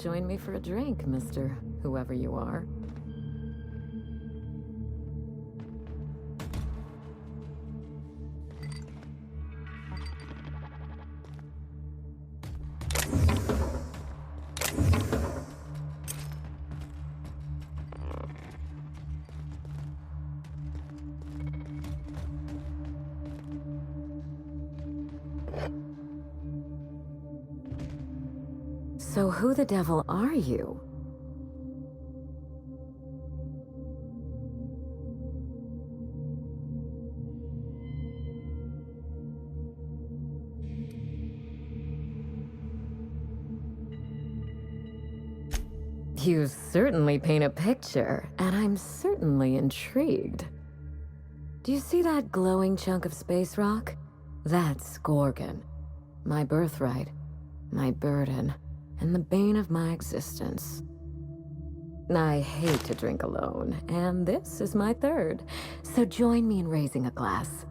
join me for a drink, Mr. Whoever you are? So who the devil are you? You certainly paint a picture, and I'm certainly intrigued. Do you see that glowing chunk of space rock? That's Gorgon. My birthright, my burden, and the bane of my existence. I hate to drink alone, and this is my third, so join me in raising a glass.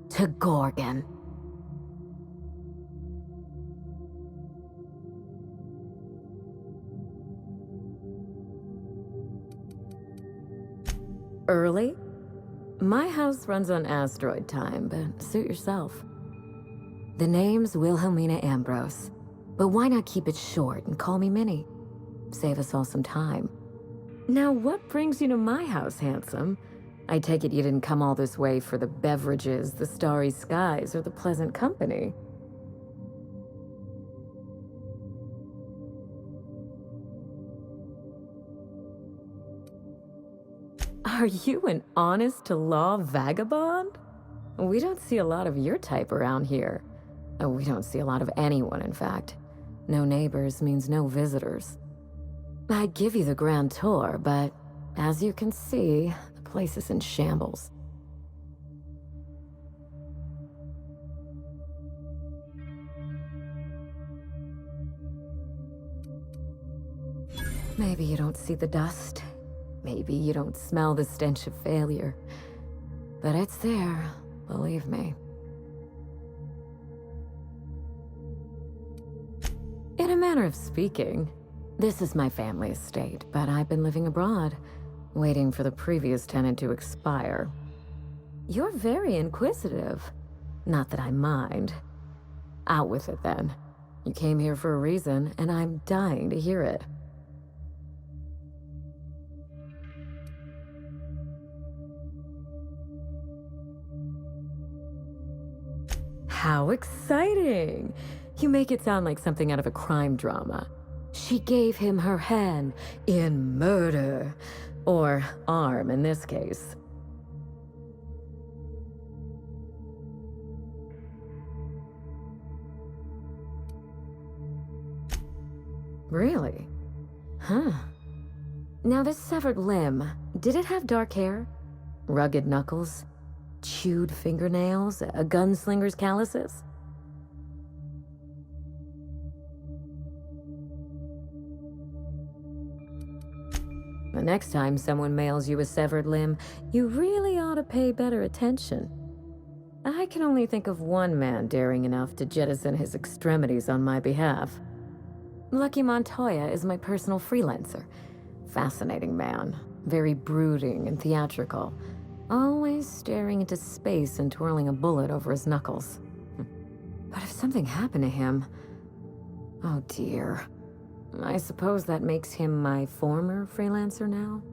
To Gorgon. Early? My house runs on asteroid time, but suit yourself. The name's Wilhelmina Ambrose, but why not keep it short and call me Minnie? Save us all some time. Now, what brings you to my house, handsome? I take it you didn't come all this way for the beverages, the starry skies, or the pleasant company. Are you an honest-to-law vagabond? We don't see a lot of your type around here. We don't see a lot of anyone, in fact. No neighbors means no visitors. I'd give you the grand tour, but as you can see, the place is in shambles. Maybe you don't see the dust. Maybe you don't smell the stench of failure. But it's there, believe me. In a manner of speaking, this is my family estate, but I've been living abroad, waiting for the previous tenant to expire. You're very inquisitive. Not that I mind. Out with it, then. You came here for a reason, and I'm dying to hear it. How exciting! You make it sound like something out of a crime drama. She gave him her hand in murder. Or arm, in this case. Really? Huh. Now this severed limb, did it have dark hair? Rugged knuckles? Chewed fingernails? A gunslinger's calluses? The next time someone mails you a severed limb, you really ought to pay better attention. I can only think of one man daring enough to jettison his extremities on my behalf. Lucky Montoya is my personal freelancer. Fascinating man, very brooding and theatrical. Always staring into space and twirling a bullet over his knuckles. But if something happened to him... Oh dear. I suppose that makes him my former freelancer now?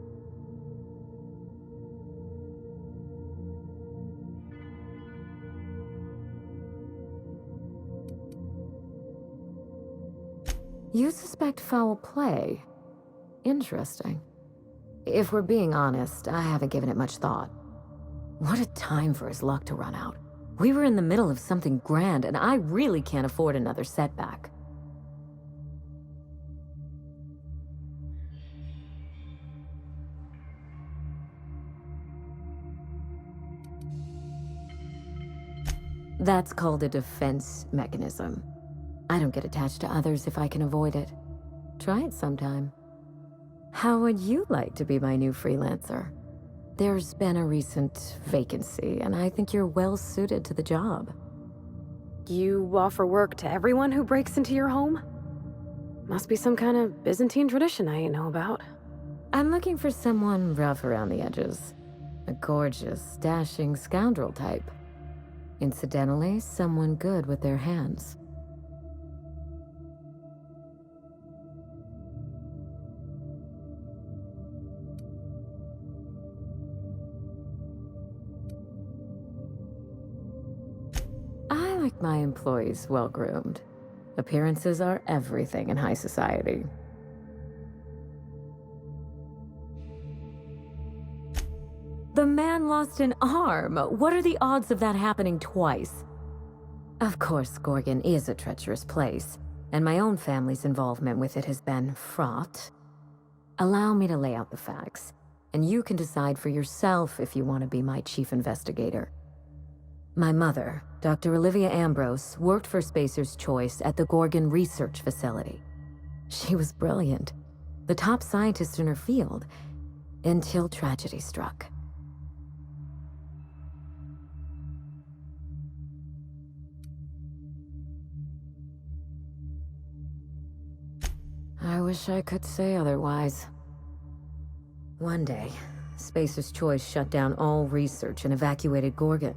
You suspect foul play? Interesting. If we're being honest, I haven't given it much thought. What a time for his luck to run out. We were in the middle of something grand, and I really can't afford another setback. That's called a defense mechanism. I don't get attached to others if I can avoid it. Try it sometime. How would you like to be my new freelancer? There's been a recent vacancy, and I think you're well suited to the job. You offer work to everyone who breaks into your home? Must be some kind of Byzantine tradition I ain't know about. I'm looking for someone rough around the edges. A gorgeous, dashing scoundrel type. Incidentally, someone good with their hands. I like my employees well-groomed. Appearances are everything in high society. The man lost an arm. What are the odds of that happening twice? Of course, Gorgon is a treacherous place, and my own family's involvement with it has been fraught. Allow me to lay out the facts, and you can decide for yourself if you want to be my chief investigator. My mother, Dr. Olivia Ambrose, worked for Spacer's Choice at the Gorgon Research Facility. She was brilliant, the top scientist in her field, until tragedy struck. I wish I could say otherwise. One day, Spacer's Choice shut down all research and evacuated Gorgon.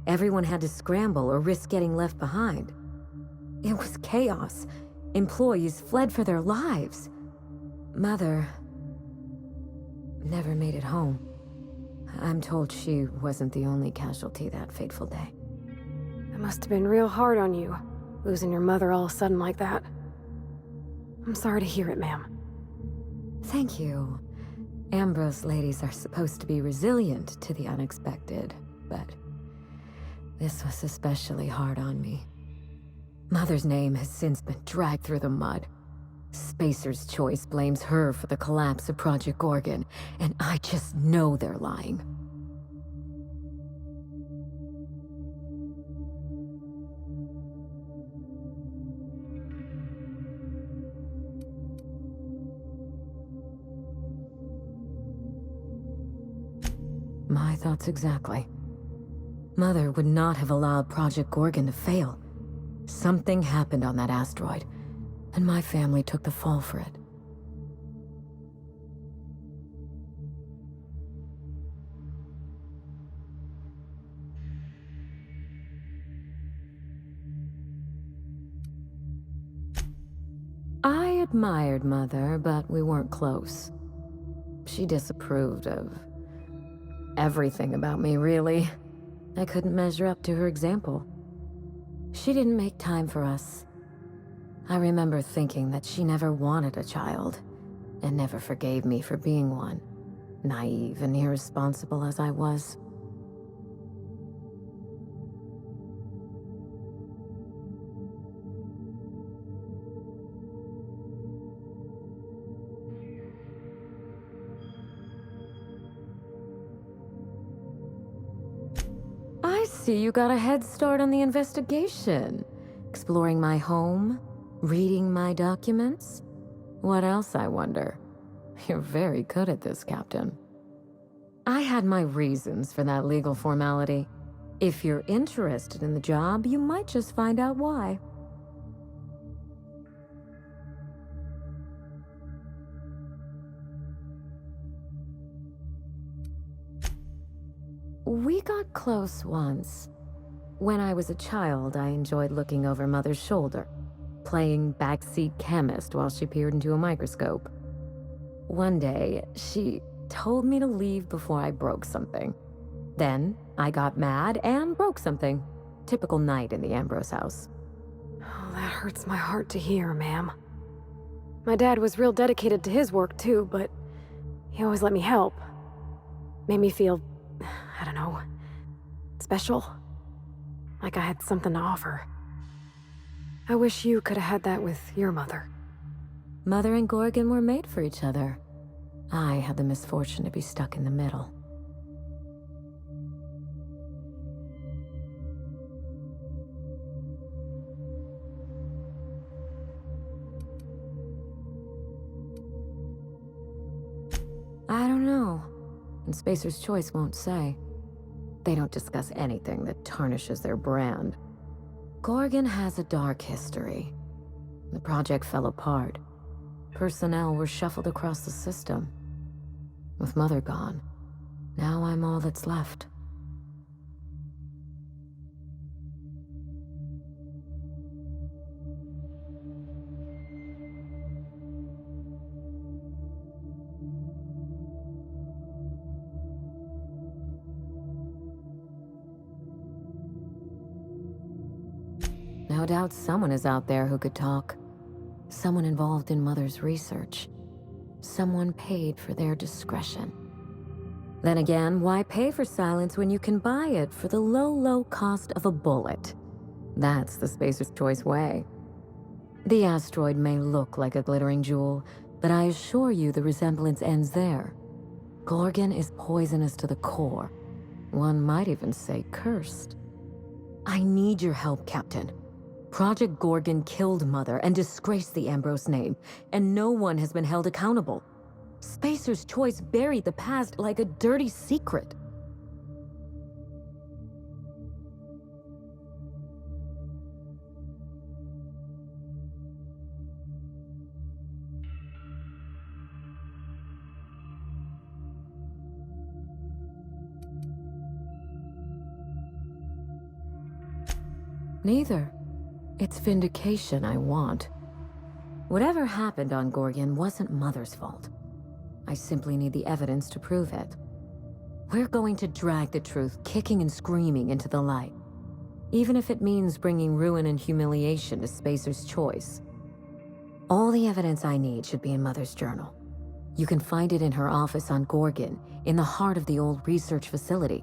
Everyone had to scramble or risk getting left behind. It was chaos. Employees fled for their lives. Mother never made it home. I'm told she wasn't the only casualty that fateful day. It must have been real hard on you, losing your mother all of a sudden like that. I'm sorry to hear it, ma'am. Thank you. Ambrose ladies are supposed to be resilient to the unexpected, but this was especially hard on me. Mother's name has since been dragged through the mud. Spacer's Choice blames her for the collapse of Project Gorgon, and I just know they're lying. My thoughts exactly. Mother would not have allowed Project Gorgon to fail. Something happened on that asteroid, and my family took the fall for it. I admired Mother, but we weren't close. She disapproved of everything about me, really. I couldn't measure up to her example. She didn't make time for us. I remember thinking that she never wanted a child, and never forgave me for being one, naive and irresponsible as I was. I see you got a head start on the investigation. Exploring my home, reading my documents. What else, I wonder? You're very good at this, Captain. I had my reasons for that legal formality. If you're interested in the job, you might just find out why. We got close once. When I was a child, I enjoyed looking over Mother's shoulder, playing backseat chemist while she peered into a microscope. One day, she told me to leave before I broke something. Then, I got mad and broke something. Typical night in the Ambrose house. Oh, that hurts my heart to hear, ma'am. My dad was real dedicated to his work, too, but he always let me help. Made me feel, I don't know, special. Like I had something to offer. I wish you could have had that with your mother. Mother and Gorgon were made for each other. I had the misfortune to be stuck in the middle. I don't know. And Spacer's Choice won't say. They don't discuss anything that tarnishes their brand. Gorgon has a dark history. The project fell apart, Personnel were shuffled across the system. With Mother gone, now I'm all that's left. No doubt someone is out there who could talk. Someone involved in Mother's research. Someone paid for their discretion. Then again, why pay for silence when you can buy it for the low, low cost of a bullet? That's the Spacer's Choice way. The asteroid may look like a glittering jewel, but I assure you the resemblance ends there. Gorgon is poisonous to the core. One might even say cursed. I need your help, Captain. Project Gorgon killed Mother and disgraced the Ambrose name, and no one has been held accountable. Spacer's Choice buried the past like a dirty secret. Neither. It's vindication I want. Whatever happened on Gorgon wasn't Mother's fault. I simply need the evidence to prove it. We're going to drag the truth kicking and screaming into the light, even if it means bringing ruin and humiliation to Spacer's Choice. All the evidence I need should be in Mother's journal. You can find it in her office on Gorgon, in the heart of the old research facility.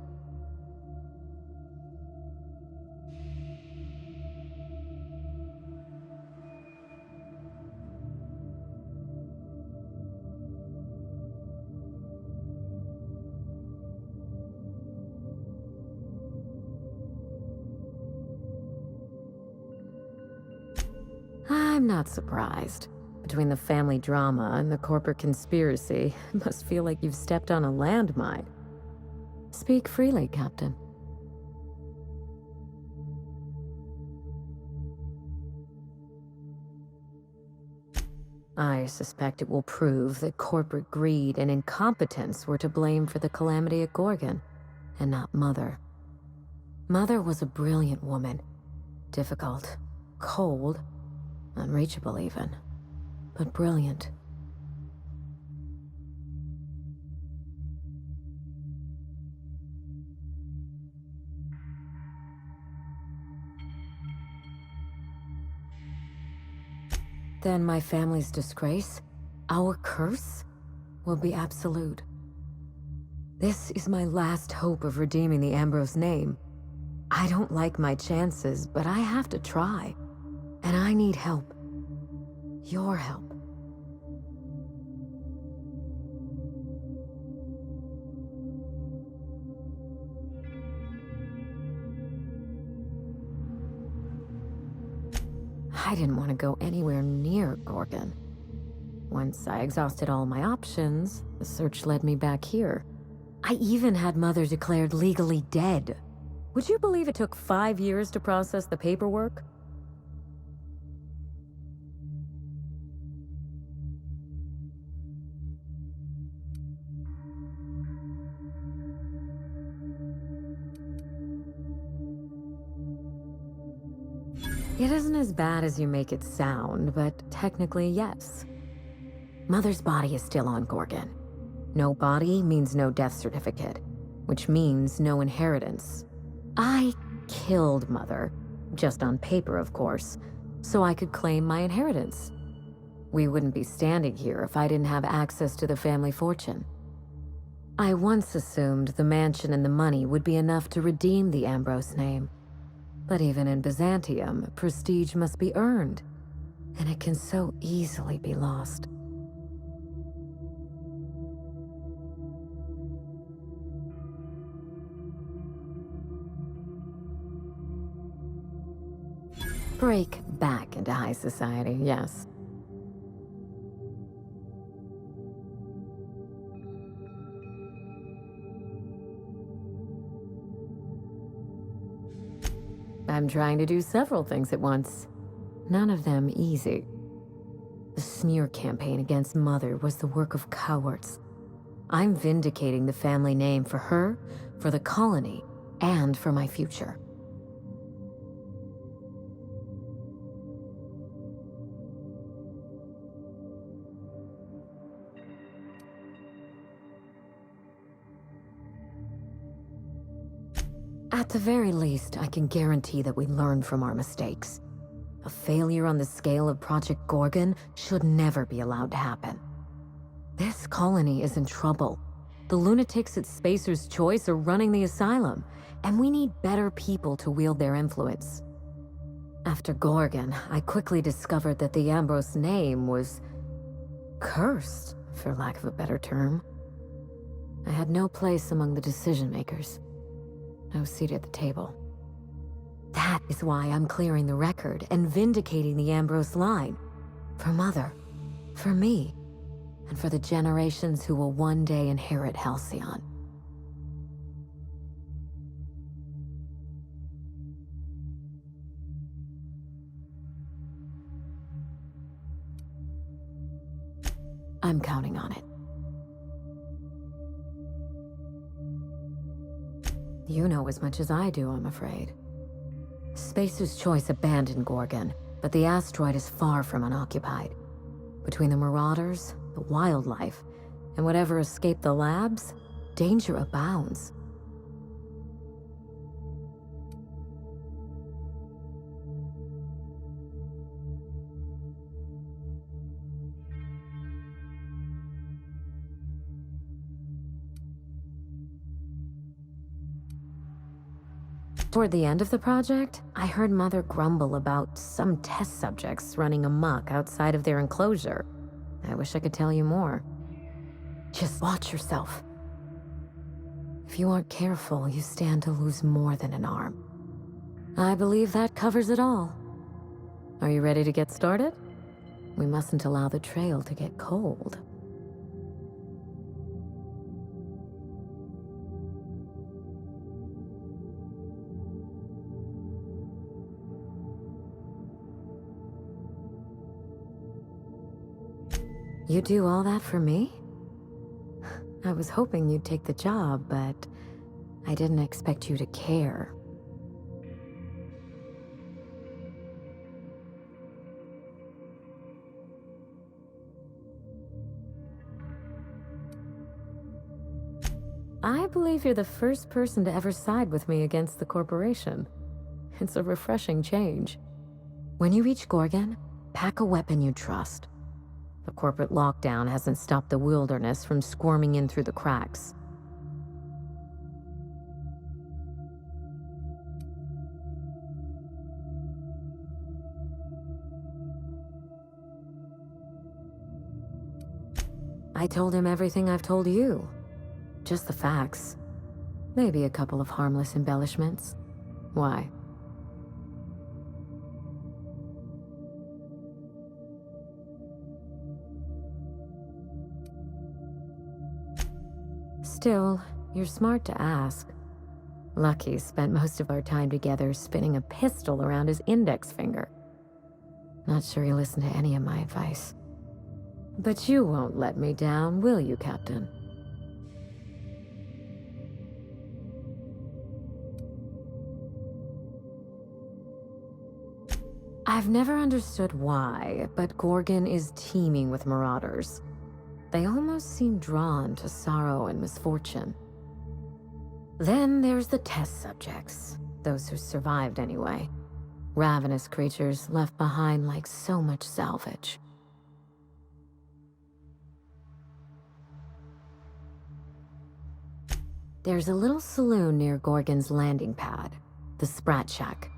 I'm not surprised. Between the family drama and the corporate conspiracy, it must feel like you've stepped on a landmine. Speak freely, Captain. I suspect it will prove that corporate greed and incompetence were to blame for the calamity at Gorgon, and not Mother. Mother was a brilliant woman. Difficult, cold, unreachable even, but brilliant. Then my family's disgrace, our curse, will be absolute. This is my last hope of redeeming the Ambrose name. I don't like my chances, but I have to try. And I need help. Your help. I didn't want to go anywhere near Gorgon. Once I exhausted all my options, the search led me back here. I even had Mother declared legally dead. Would you believe it took 5 years to process the paperwork? It isn't as bad as you make it sound, but technically, yes. Mother's body is still on Gorgon. No body means no death certificate, which means no inheritance. I killed Mother, just on paper, of course, so I could claim my inheritance. We wouldn't be standing here if I didn't have access to the family fortune. I once assumed the mansion and the money would be enough to redeem the Ambrose name. But even in Byzantium, prestige must be earned, and it can so easily be lost. Break back into high society, yes. I'm trying to do several things at once. None of them easy. The smear campaign against Mother was the work of cowards. I'm vindicating the family name for her, for the colony, and for my future. At the very least, I can guarantee that we learn from our mistakes. A failure on the scale of Project Gorgon should never be allowed to happen. This colony is in trouble. The lunatics at Spacer's Choice are running the asylum, and we need better people to wield their influence. After Gorgon, I quickly discovered that the Ambrose name was cursed, for lack of a better term. I had no place among the decision makers. No seat at the table. That is why I'm clearing the record and vindicating the Ambrose line. For Mother, for me, and for the generations who will one day inherit Halcyon. I'm counting on it. You know as much as I do, I'm afraid. Spacer's Choice abandoned Gorgon, but the asteroid is far from unoccupied. Between the marauders, the wildlife, and whatever escaped the labs, danger abounds. Toward the end of the project, I heard Mother grumble about some test subjects running amok outside of their enclosure. I wish I could tell you more. Just watch yourself. If you aren't careful, you stand to lose more than an arm. I believe that covers it all. Are you ready to get started? We mustn't allow the trail to get cold. You do all that for me? I was hoping you'd take the job, but I didn't expect you to care. I believe you're the first person to ever side with me against the corporation. It's a refreshing change. When you reach Gorgon, pack a weapon you trust. The corporate lockdown hasn't stopped the wilderness from squirming in through the cracks. I told him everything I've told you. Just the facts. Maybe a couple of harmless embellishments. Why? Still, you're smart to ask. Lucky spent most of our time together spinning a pistol around his index finger. Not sure he listened to any of my advice. But you won't let me down, will you, Captain? I've never understood why, but Gorgon is teeming with marauders. They almost seem drawn to sorrow and misfortune. Then there's the test subjects, those who survived anyway. Ravenous creatures left behind like so much salvage. There's a little saloon near Gorgon's landing pad, the Sprat Shack.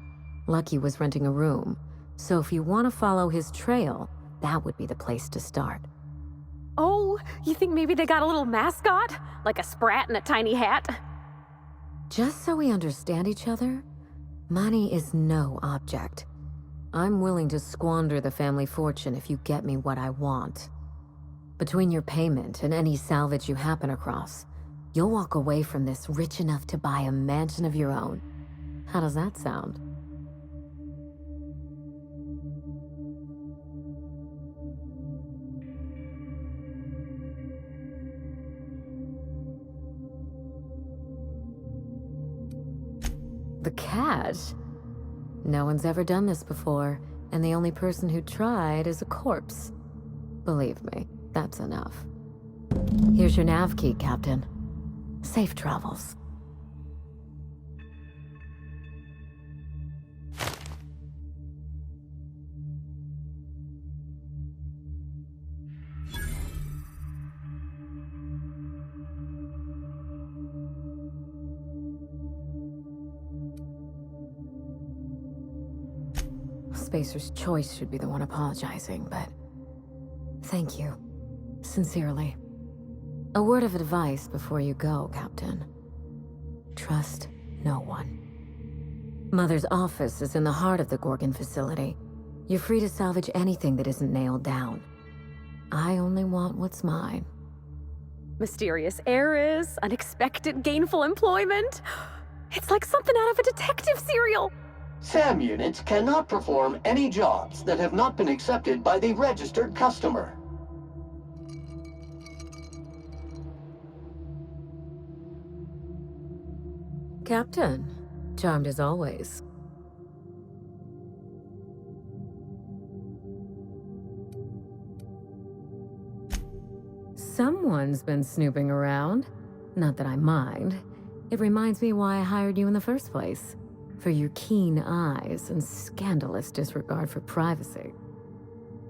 Lucky was renting a room, so if you want to follow his trail, that would be the place to start. Oh, you think maybe they got a little mascot? Like a sprat in a tiny hat? Just so we understand each other, money is no object. I'm willing to squander the family fortune if you get me what I want. Between your payment and any salvage you happen across, you'll walk away from this rich enough to buy a mansion of your own. How does that sound? The cash? No one's ever done this before, and the only person who tried is a corpse. Believe me, that's enough. Here's your nav key, Captain. Safe travels. Spacer's Choice should be the one apologizing, but thank you. Sincerely. A word of advice before you go, Captain. Trust no one. Mother's office is in the heart of the Gorgon facility. You're free to salvage anything that isn't nailed down. I only want what's mine. Mysterious heiress, unexpected gainful employment. It's like something out of a detective serial. SAM units cannot perform any jobs that have not been accepted by the registered customer. Captain, charmed as always. Someone's been snooping around. Not that I mind. It reminds me why I hired you in the first place. For your keen eyes and scandalous disregard for privacy.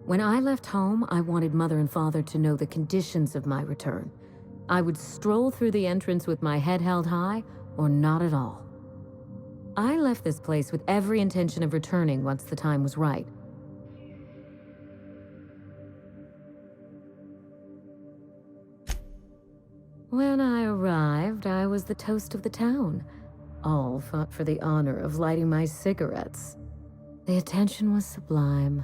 When I left home, I wanted Mother and Father to know the conditions of my return. I would stroll through the entrance with my head held high, or not at all. I left this place with every intention of returning once the time was right. When I arrived, I was the toast of the town. All fought for the honor of lighting my cigarettes. The attention was sublime.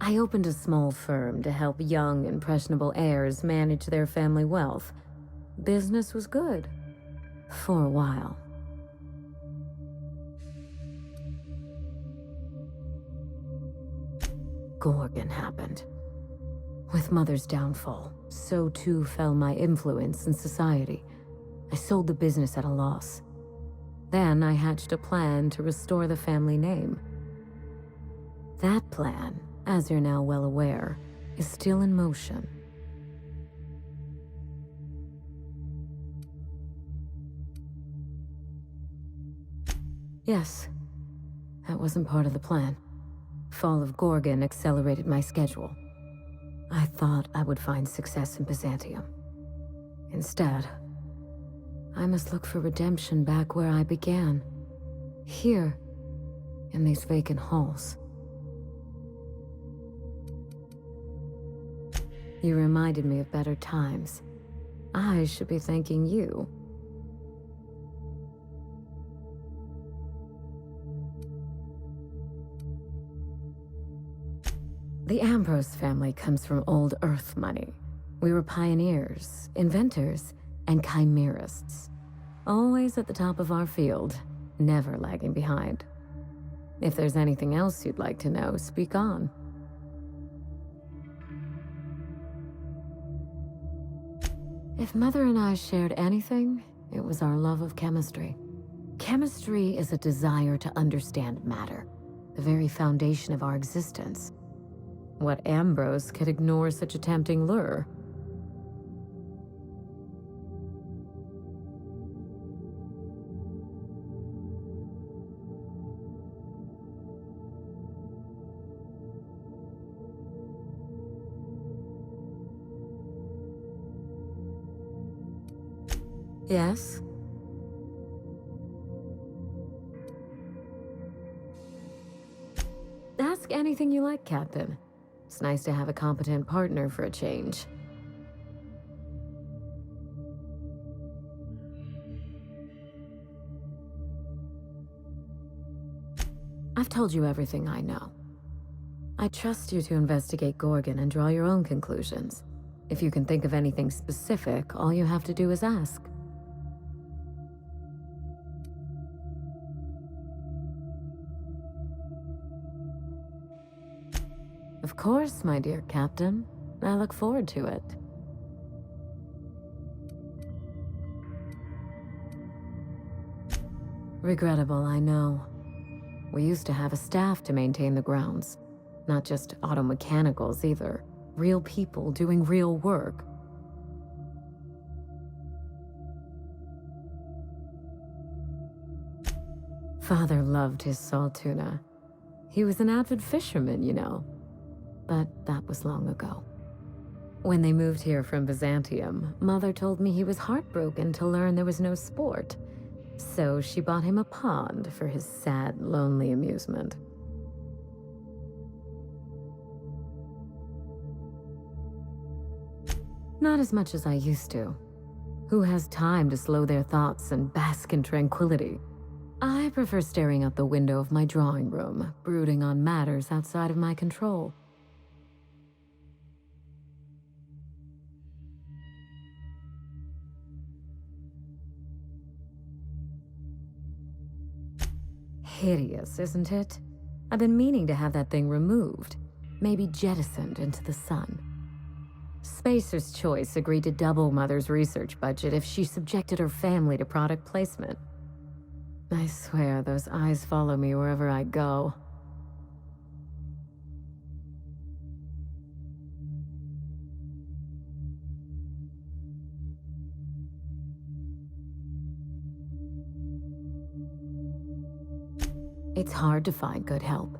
I opened a small firm to help young, impressionable heirs manage their family wealth. Business was good. For a while. Gorgon happened. With Mother's downfall, so too fell my influence in society. I sold the business at a loss. Then I hatched a plan to restore the family name. That plan, as you're now well aware, is still in motion. Yes, that wasn't part of the plan. Fall of Gorgon accelerated my schedule. I thought I would find success in Byzantium. Instead, I must look for redemption back where I began. Here, in these vacant halls. You reminded me of better times. I should be thanking you. The Ambrose family comes from old Earth money. We were pioneers, inventors, and chimerists. Always at the top of our field, never lagging behind. If there's anything else you'd like to know, speak on. If Mother and I shared anything, it was our love of chemistry. Chemistry is a desire to understand matter, the very foundation of our existence. What Ambrose could ignore such a tempting lure? Yes? Ask anything you like, Captain. It's nice to have a competent partner for a change. I've told you everything I know. I trust you to investigate Gorgon and draw your own conclusions. If you can think of anything specific, all you have to do is ask. Of course, my dear Captain. I look forward to it. Regrettable, I know. We used to have a staff to maintain the grounds. Not just auto mechanicals either. Real people doing real work. Father loved his salt tuna. He was an avid fisherman, you know. But that was long ago. When they moved here from Byzantium, Mother told me he was heartbroken to learn there was no sport. So she bought him a pond for his sad, lonely amusement. Not as much as I used to. Who has time to slow their thoughts and bask in tranquility? I prefer staring out the window of my drawing room, brooding on matters outside of my control. Hideous, isn't it? I've been meaning to have that thing removed, maybe jettisoned into the sun. Spacer's Choice agreed to double Mother's research budget if she subjected her family to product placement. I swear those eyes follow me wherever I go. It's hard to find good help,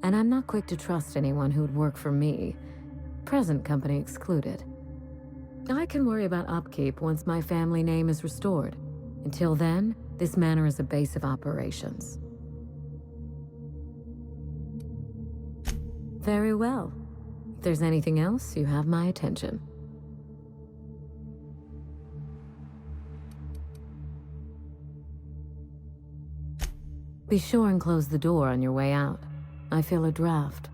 and I'm not quick to trust anyone who'd work for me, present company excluded. I can worry about upkeep once my family name is restored. Until then, this manor is a base of operations. Very well. If there's anything else, you have my attention. Be sure and close the door on your way out. I feel a draft.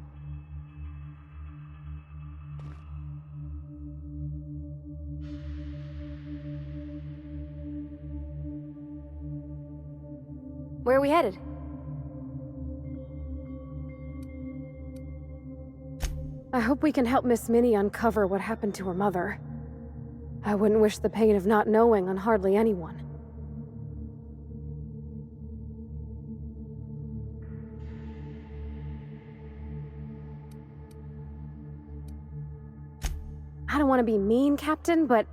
Where are we headed? I hope we can help Miss Minnie uncover what happened to her mother. I wouldn't wish the pain of not knowing on hardly anyone. I don't want to be mean, Captain, but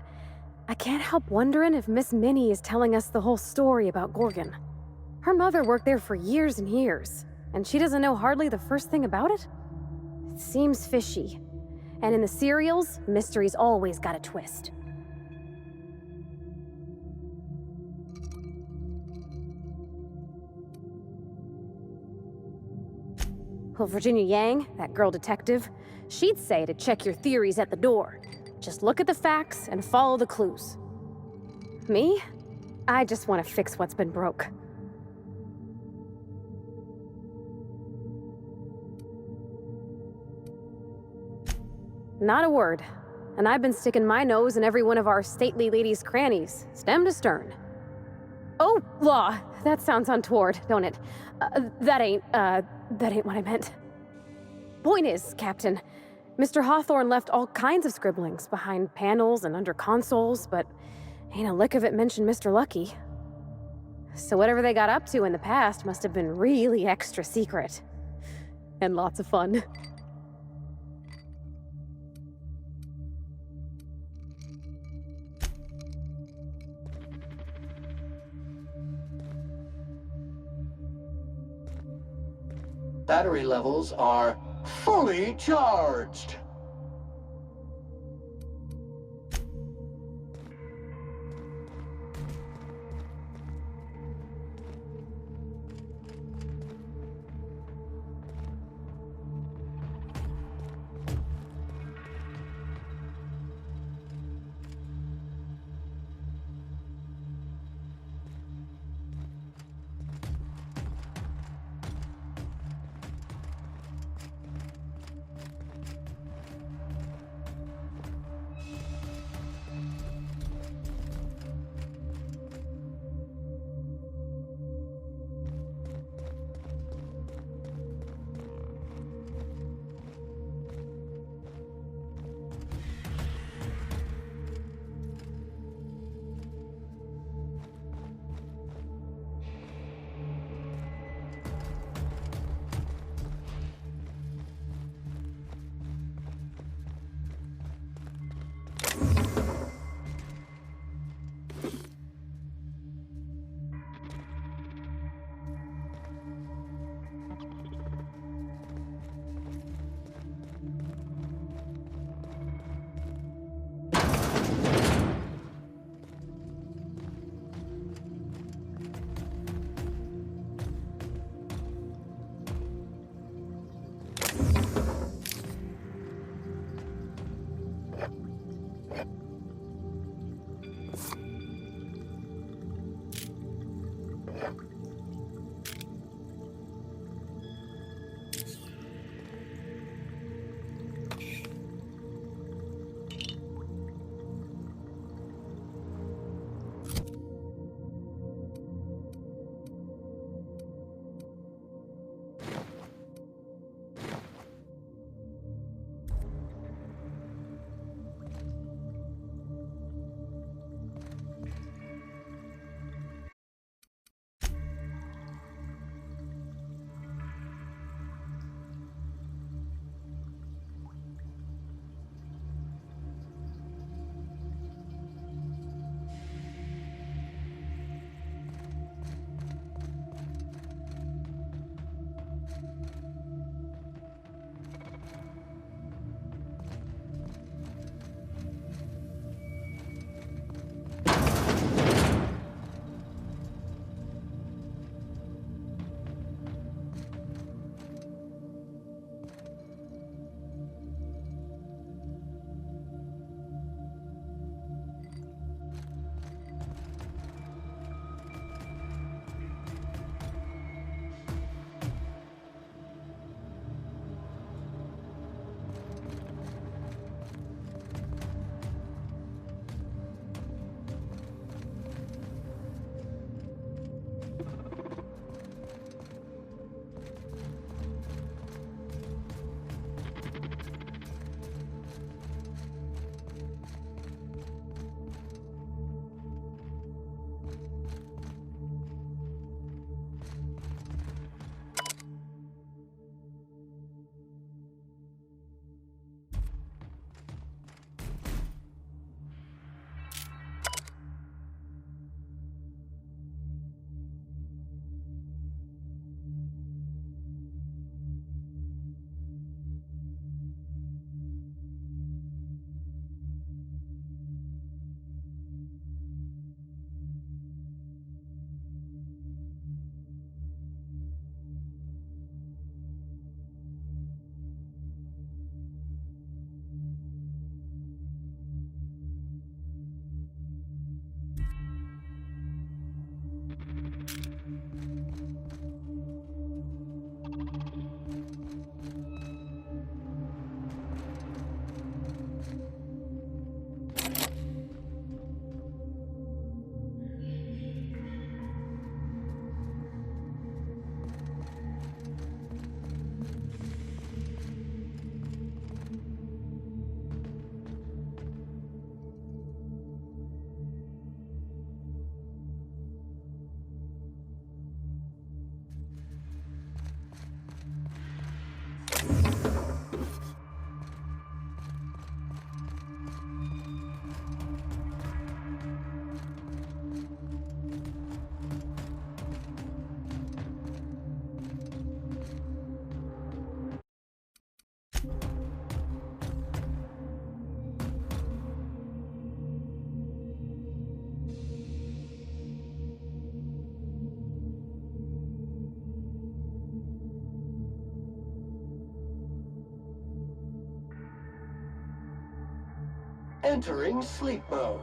I can't help wondering if Miss Minnie is telling us the whole story about Gorgon. Her mother worked there for years and years, and she doesn't know hardly the first thing about it? It seems fishy. And in the serials, mystery's always got a twist. Well, Virginia Yang, that girl detective, she'd say to check your theories at the door. Just look at the facts and follow the clues. Me? I just want to fix what's been broke. Not a word. And I've been sticking my nose in every one of our stately ladies' crannies, stem to stern. Oh, law! That sounds untoward, don't it? That ain't what I meant. Point is, Captain, Mr. Hawthorne left all kinds of scribblings behind panels and under consoles, but ain't a lick of it mentioned Mr. Lucky. So whatever they got up to in the past must have been really extra secret. And lots of fun. Battery levels are fully charged. Entering sleep mode.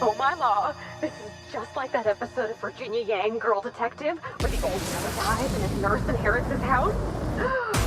Oh my law, this is just like that episode of Virginia Yang, Girl Detective, where the old fellow dies and his nurse inherits his house.